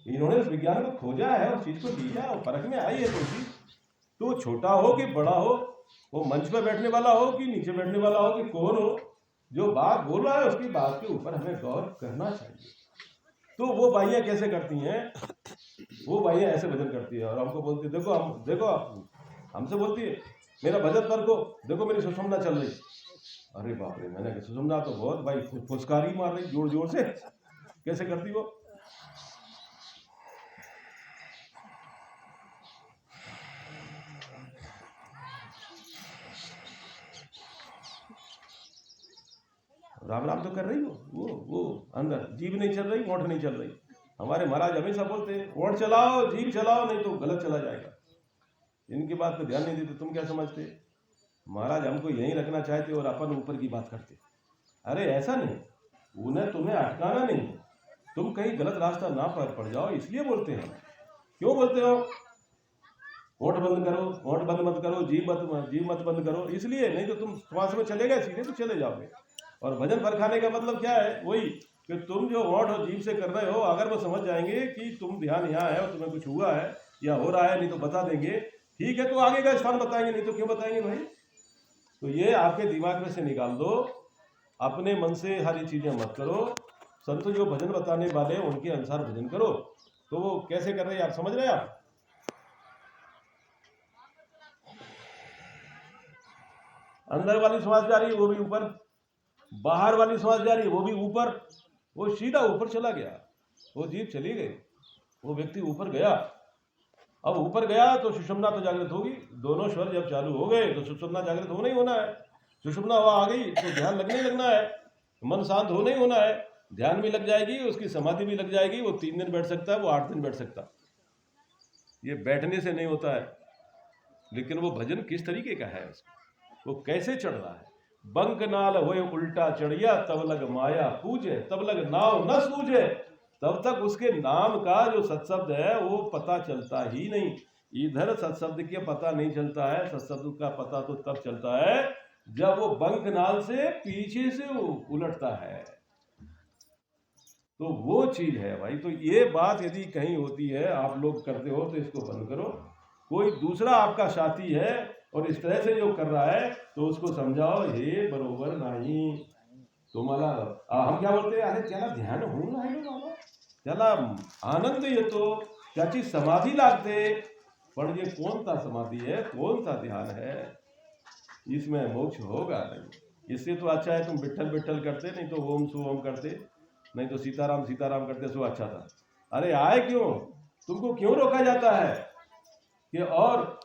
इन्होंने उस विज्ञान को खोजा है और चीज को दिया और परख में आई है कोई चीज, तो छोटा हो कि बड़ा हो, वो मंच पे बैठने वाला हो कि नीचे बैठने वाला हो कि कौन हो, जो बात बोल रहा है उसकी बात के ऊपर हमें गौर करना चाहिए। तो वो बाइयाँ कैसे करती हैं, वो बाइयाँ ऐसे भजन करती है और हमको बोलती है देखो हमसे बोलती है मेरा भजन परखो, देखो मेरी सुषुम्ना चल रही। अरे बाप रे, मैंने कहा सुषुम्ना तो बहुत भाई फुसकारी मार रही जोर जोर से, कैसे करती वो? राम राम तो कर रही हो, वो अंदर जीभ नहीं चल रही, ओंठ नहीं चल रही। हमारे महाराज हमेशा बोलते हैं ओंठ चलाओ जीभ चलाओ, नहीं तो गलत चला जाएगा। इनकी बात पे ध्यान नहीं देते। तुम क्या समझते महाराज हमको यहीं रखना चाहते और अपन ऊपर की बात करते? अरे ऐसा नहीं, उन्हें तुम्हें अटकाना नहीं, तुम कहीं गलत रास्ता ना पड़ जाओ इसलिए बोलते हैं। क्यों बोलते हो ओंठ बंद करो, ओंठ बंद मत करो, जीभ मत बंद करो, इसलिए नहीं तो तुम श्वास में चले गए सीधे तो चले जाओगे। और भजन परखाने का मतलब क्या है? वही कि तुम जो ओंठ और जीभ से कर रहे हो, अगर वो समझ जाएंगे कि तुम ध्यान यहाँ है और तुम्हें कुछ हुआ है या हो रहा है, नहीं तो बता देंगे, ठीक है तो आगे का स्थान बताएंगे, नहीं तो क्यों बताएंगे भाई? तो ये आपके दिमाग में से निकाल दो, अपने मन से हरी चीजें मत करो। संत जो भजन बताने वाले उनके अनुसार भजन करो। तो वो कैसे कर रहे हैं आप समझ रहे हैं? आप अंदर वाली श्वास जा रही है वो भी ऊपर, बाहर वाली श्वास जा रही है वो भी ऊपर, वो सीधा ऊपर चला गया, वो जीभ चली गई, वो व्यक्ति ऊपर गया। अब ऊपर गया तो सुषुम्ना तो जागृत होगी, दोनों स्वर जब चालू हो गए तो सुषुम्ना जागृत होना ही होना है। सुषुम्ना हवा आ गई तो ध्यान लगने ही लगना है, मन शांत होना ही होना है, ध्यान भी लग जाएगी, उसकी समाधि भी लग जाएगी। वो 3 दिन बैठ सकता है, वो 8 दिन बैठ सकता है। ये बैठने से नहीं होता है। लेकिन वो भजन किस तरीके का है, वो कैसे चढ़ रहा है? बंक नाल होए उल्टा चढ़िया, तब लग माया पूजे, तब लग नाव न सूझे। तब तक उसके नाम का जो सत्शब्द है वो पता चलता ही नहीं। इधर सत्शब्द का पता नहीं चलता है, सत्शब्द का पता तो तब चलता है जब वो बंक नाल से पीछे से उलटता है, तो वो चीज है भाई। तो ये बात यदि कहीं होती है, आप लोग करते हो तो इसको बंद करो। कोई दूसरा आपका साथी है और इस तरह से जो कर रहा है तो उसको समझाओ, हे बरोबर नहीं तुम्हाला हम क्या बोलते हैं, अरे त्याला ध्यान होऊन राहिलं बाबा, त्याला आनंद येतो, त्याची समाधी लागते, पण ये कोणता समाधी है, कौन सा ध्यान है, इसमें मोक्ष होगा नहीं। इससे तो अच्छा है तुम विठ्ठल विठ्ठल करते, नहीं तो ओम सु ओम करते, नहीं तो सीताराम सीताराम करते, सो अच्छा था। अरे आए क्यों, तुमको क्यों रोका जाता है कि और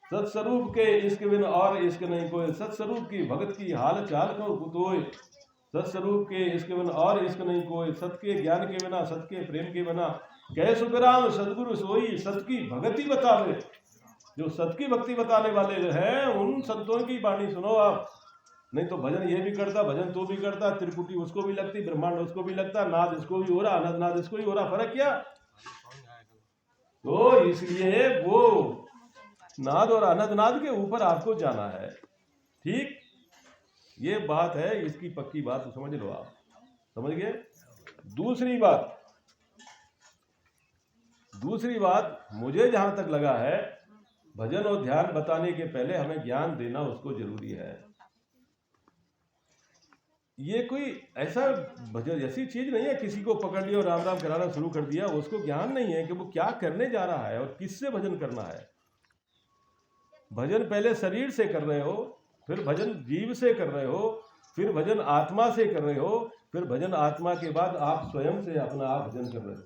सत्स्वरूप के इश्क बिन और इश्क नहीं कोई, सत्स्वरूप की भगत की हाल चाल को कुतोय, सत्स्वरूप के इश्क बिन और इश्क नहीं कोई, सत के ज्ञान के बिना सत के प्रेम के बिना कह सुखराम सदगुरु सोई, सत की भगति बतावे। जो सत की भक्ति बताने वाले जो है उन संतों की वाणी सुनो आप, नहीं तो भजन ये भी करता, भजन तो भी करता, त्रिपुटी उसको भी लगती, ब्रह्मांड उसको भी लगता, नाद इसको भी हो रहा, अनंत नाद इसको ही हो रहा, फर्क क्या? तो इसलिए वो नाद और अनंत नाद के ऊपर आपको जाना है, ठीक? ये बात है, इसकी पक्की बात समझ लो आप, समझ गए? दूसरी बात मुझे जहां तक लगा है, भजन और ध्यान बताने के पहले हमें ज्ञान देना उसको जरूरी है। ये कोई ऐसा भजन ऐसी चीज नहीं है किसी को पकड़ लिया और राम राम कराना शुरू कर दिया, उसको ज्ञान नहीं है कि वो क्या करने जा रहा है और किससे भजन करना है। भजन पहले शरीर से कर रहे हो, फिर भजन जीव से कर रहे हो, फिर भजन आत्मा से कर रहे हो, फिर भजन आत्मा के बाद आप स्वयं से अपना आप भजन कर रहे हो।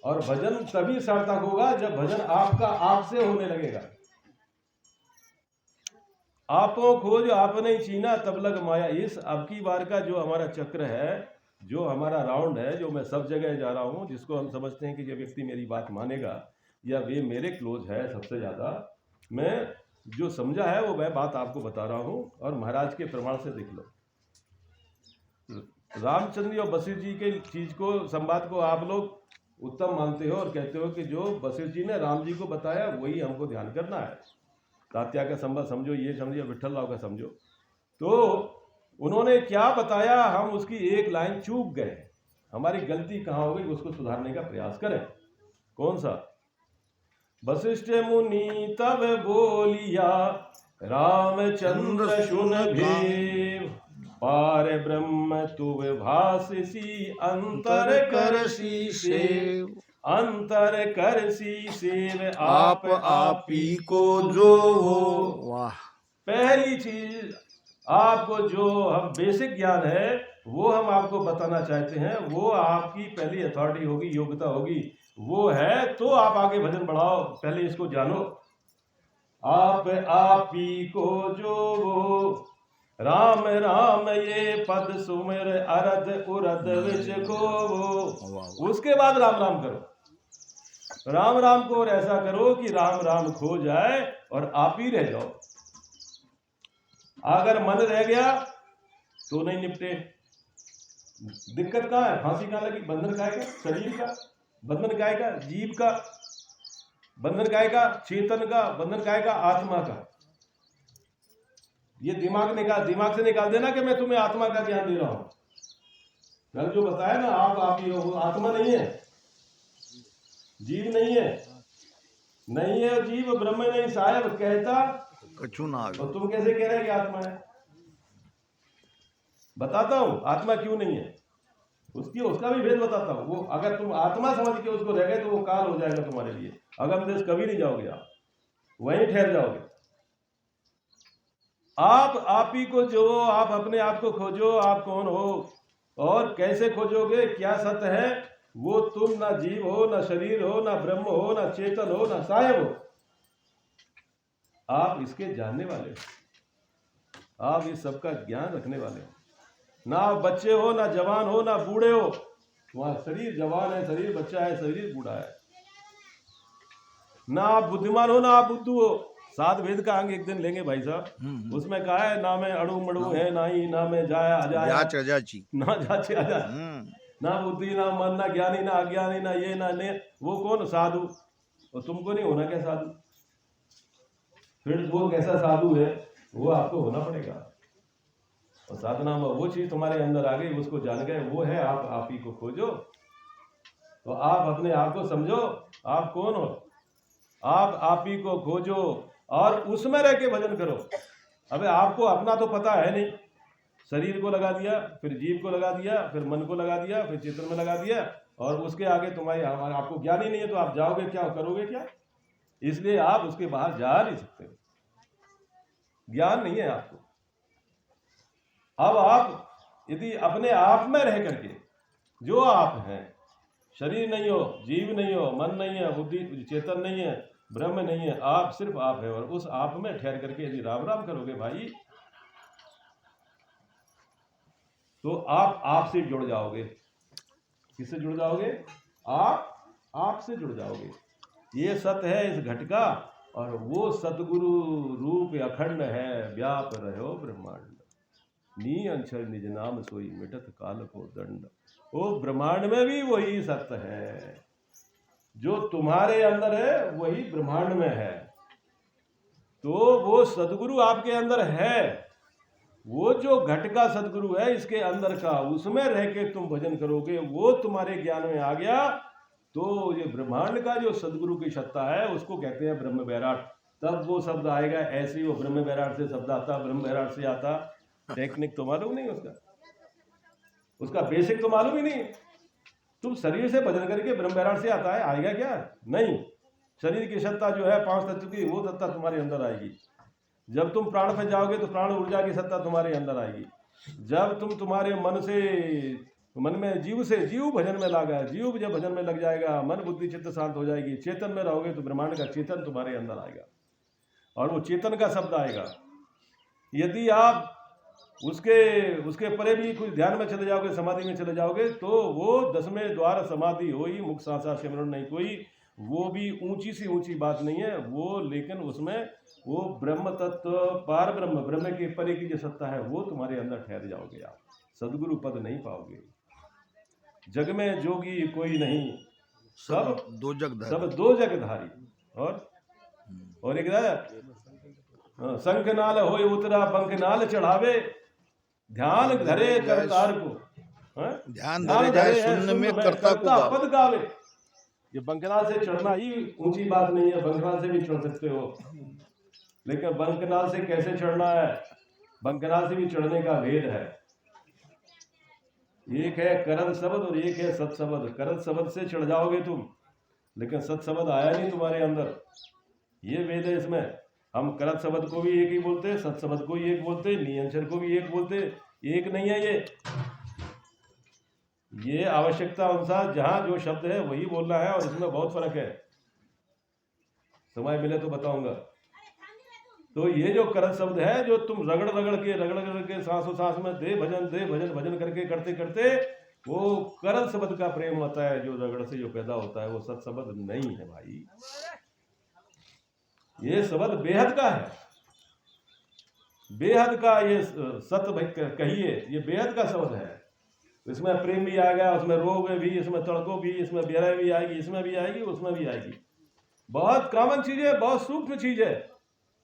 और भजन तभी सार्थक होगा जब भजन आपका आपसे होने लगेगा। आपो खोज आपने चीना तब लग माया। इस अब की बार का जो हमारा चक्र है, जो हमारा राउंड है, जो मैं सब जगह जा रहा हूँ, जिसको हम समझते हैं कि ये व्यक्ति मेरी बात मानेगा या वे मेरे क्लोज है सबसे ज़्यादा, मैं जो समझा है वो मैं बात आपको बता रहा हूँ और महाराज के प्रमाण से देख लो। रामचंद्र और वशिष्ठ जी के चीज को, संवाद को आप लोग उत्तम मानते हो और कहते हो कि जो वशिष्ठ जी ने राम जी को बताया वही हमको ध्यान करना है। तात्या का संवाद समझो, ये समझो, विठ्ठल राव का समझो। तो उन्होंने क्या बताया, हम उसकी एक लाइन चूक गए, हमारी गलती कहाँ हो गई उसको सुधारने का प्रयास करें। कौन सा? वशिष्ठ मुनि तब बोलिया, रामचंद्र सुन भेव, पार ब्रह्म तुव भाससी, अंतर करसी सेव, अंतर करसी सेव, आप आपी को जो। वाह। पहली चीज आपको जो हम बेसिक ज्ञान है वो हम आपको बताना चाहते हैं, वो आपकी पहली अथॉरिटी होगी, योग्यता होगी, वो है तो आप आगे भजन बढ़ाओ। पहले इसको जानो। आप आपी को जो, राम राम ये पद सुमिर, अरद उरद विच को। उसके बाद राम राम करो। राम राम को और ऐसा करो कि राम राम खो जाए और आप ही रह जाओ। अगर मन रह गया तो नहीं निपटे। दिक्कत कहाँ है? फांसी कहाँ लगी? बंधन काय का? शरीर का बंधन, काय का? जीव का बंधन, काय का? चेतन का बंधन, काय का? आत्मा का। ये दिमाग से निकाल देना कि मैं तुम्हें आत्मा का ज्ञान दे रहा हूं। कल जो बताया ना, आप ही हो, आत्मा नहीं है, जीव नहीं है, नहीं है जीव, ब्रह्म नहीं साहेब कहता कछु ना। और तुम कैसे कह रहे हैं कि आत्मा है? बताता हूं आत्मा क्यों नहीं है, उसका भी भेद बताता हूं। वो अगर तुम आत्मा समझ के उसको रह गए तो वो काल हो जाएगा तुम्हारे लिए। अगम देश कभी नहीं जाओगे, आप वहीं ठहर जाओगे। आप ही को जो, आप अपने आप को खोजो। आप कौन हो और कैसे खोजोगे? क्या सत्य है वो? तुम ना जीव हो, ना शरीर हो, ना ब्रह्म हो, ना चेतन हो, ना साहेब हो। आप इसके जानने वाले हो, आप इस सबका ज्ञान रखने वाले हो। ना आप बच्चे हो, ना जवान हो, ना बूढ़े हो। तुम्हारा शरीर जवान है, शरीर बच्चा है, शरीर बूढ़ा है। ना आप बुद्धिमान हो, ना आप बुद्धू हो। 7 वेद का अंग एक दिन लेंगे भाई साहब। उसमें कहा है ना मैं अड़ू मड़ू है, ना ही ना मैं जाया अजाया, ना जाचे अजा, ना बुद्धि ना मन, ना ज्ञानी ना अज्ञानी, ना ये ना ने। वो कौन? साधु। और तुमको नहीं होना क्या साधु? फिर वो कैसा साधु है वो आपको होना पड़ेगा। और साधना में वो चीज तुम्हारे अंदर आ गई, उसको जान गए, वो है आप ही को खोजो। तो आप अपने आप को समझो, आप कौन हो? आप ही को खोजो और उसमें रह के भजन करो। अबे आपको अपना तो पता है नहीं। शरीर को लगा दिया, फिर जीव को लगा दिया, फिर मन को लगा दिया, फिर चेतन में लगा दिया, और उसके आगे तुम्हारे आपको ज्ञान ही नहीं है, तो आप जाओगे क्या, करोगे क्या? इसलिए आप उसके बाहर जा नहीं सकते, ज्ञान नहीं है आपको। अब आप यदि अपने आप में रह करके, जो आप हैं, शरीर नहीं हो, जीव नहीं हो, मन नहीं है, बुद्धि चेतन नहीं है, ब्रह्म नहीं है, आप सिर्फ आप है, और उस आप में ठहर करके यदि राम राम करोगे भाई, तो आप से जुड़ जाओगे। किससे जुड़ जाओगे? आप से जुड़ जाओगे। ये सत्य है इस घट का, और वो सतगुरु रूप अखंड है, व्याप रहो ब्रह्मांड, नी अंशर निज नाम सोई, मिटत काल को दंड। वो ब्रह्मांड में भी वही सत्य है, जो तुम्हारे अंदर है वही ब्रह्मांड में है। तो वो सदगुरु आपके अंदर है, वो जो घट का सदगुरु है इसके अंदर का, उसमें रह के तुम भजन करोगे, वो तुम्हारे ज्ञान में आ गया, तो ये ब्रह्मांड का जो सदगुरु की सत्ता है उसको कहते हैं ब्रह्म बैराट। तब वो शब्द आएगा, ऐसे ही वो ब्रह्म बैराट से शब्द आता, ब्रह्म बैराट से आता। टेक्निक तो मालूम नहीं उसका बेसिक तो मालूम ही नहीं। तुम शरीर से भजन करके ब्रह्म बैराट से आता है, आएगा क्या? नहीं। शरीर की सत्ता जो है 5 तत्व की, वो सत्ता तुम्हारे अंदर आएगी। जब तुम प्राण पे जाओगे तो प्राण ऊर्जा की सत्ता तुम्हारे अंदर आएगी। जब तुम तुम्हारे मन में जीव भजन में लगा है, जीव जब भजन में लग जाएगा, मन बुद्धि चित्त शांत हो जाएगी, चेतन में रहोगे तो ब्रह्मांड का चेतन तुम्हारे अंदर आएगा, और वो चेतन का शब्द आएगा। यदि आप उसके परे भी कुछ ध्यान में चले जाओगे, समाधि में चले जाओगे, तो वो 10वें द्वार समाधि होई, मुख सांसा सिमरन नहीं कोई। वो भी ऊंची सी ऊंची बात नहीं है वो, लेकिन उसमें वो ब्रह्म तत्व, पार ब्रह्म के परे की जो सत्ता है वो तुम्हारे अंदर ठहर जाओगे। आप सदगुरु पद नहीं पाओगे। जग में जोगी कोई नहीं, सब दो जगधारी। और एक शंख नाल होए उतरा, पंख नाल चढ़ावे, ध्यान धरे करतार को। हैं? ध्यान धरे जाए शून्य में कर्ता को गावे। पद गावे। ये बंकनाल से चढ़ना ही ऊंची बात नहीं है, बंकनाल से भी चढ़ सकते हो, लेकिन बंकनाल से कैसे चढ़ना है, बंकनाल से भी चढ़ने का भेद है। एक है करद शब्द और एक है सत शब्द। करद शब्द से चढ़ जाओगे तुम, लेकिन सत शब्द आया नहीं तुम्हारे अंदर, ये वेद है। इसमें हम करद शब्द को भी एक ही बोलते हैं, सत शब्द को ही एक बोलते, नियंचर को भी एक बोलते, एक नहीं है ये आवश्यकता अनुसार जहां जो शब्द है वही बोलना है, और इसमें बहुत फर्क है, समय मिले तो बताऊंगा। तो ये जो करद शब्द है, जो तुम रगड़ रगड़ के सांसों सांस में दे भजन भजन करके करते करते वो करद शब्द का प्रेम होता है, जो रगड़ से जो पैदा होता है, वो सत शब्द नहीं है भाई। ये शब्द बेहद का है, बेहद का ये सत कहिए, ये बेहद का शब्द है। इसमें प्रेम भी आएगा, उसमें रोग भी, इसमें तड़को भी, इसमें बेरह भी आएगी, इसमें भी आएगी, उसमें भी आएगी। बहुत कॉमन चीज है, बहुत सूक्ष्म चीज है।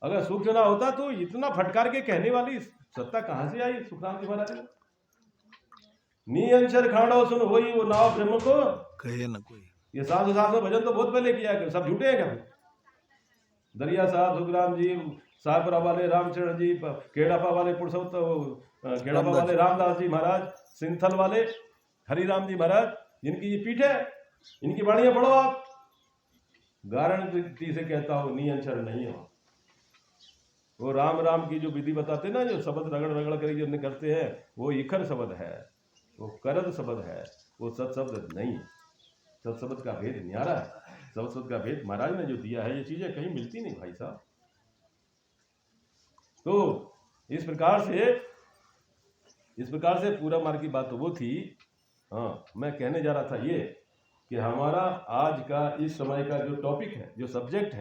अगर सूक्ष्म ना होता तो इतना फटकार के कहने वाली सत्ता कहां से आई सुखराम जी महाराज ने? नियंचर खाड़ो सुन होई वो नाव ब्रह्म को कहे न कोई। ये साधु साधु में भजन तो बहुत पहले किया है, सब झूठे हैं क्या? दरिया साहब सुखराम जी, साहपुरा वाले रामचरण जी, केड़ापा वाले पुरुषोत्तम, केड़ापा वाले रामदास जी महाराज, सिंथल वाले हरिराम जी महाराज, जिनकी ये पीठ है, इनकी वाणियां पढ़ो आप। गारंटी से कहता हूं नियंचर नहीं हो। वो राम राम की जो विधि बताते ना, जो शब्द रगड़ रगड़ कर जो करते हैं, वो इखर शब्द है, वो करद शब्द है, वो सत शब्द नहीं। सत शब्द का भेद न्यारा है, सत शब्द का भेद महाराज ने जो दिया है, ये चीजें कहीं मिलती नहीं भाई साहब। तो इस प्रकार से पूरा मार की बात तो वो थी। हाँ, मैं कहने जा रहा था ये कि हमारा आज का इस समय का जो टॉपिक है, जो सब्जेक्ट है,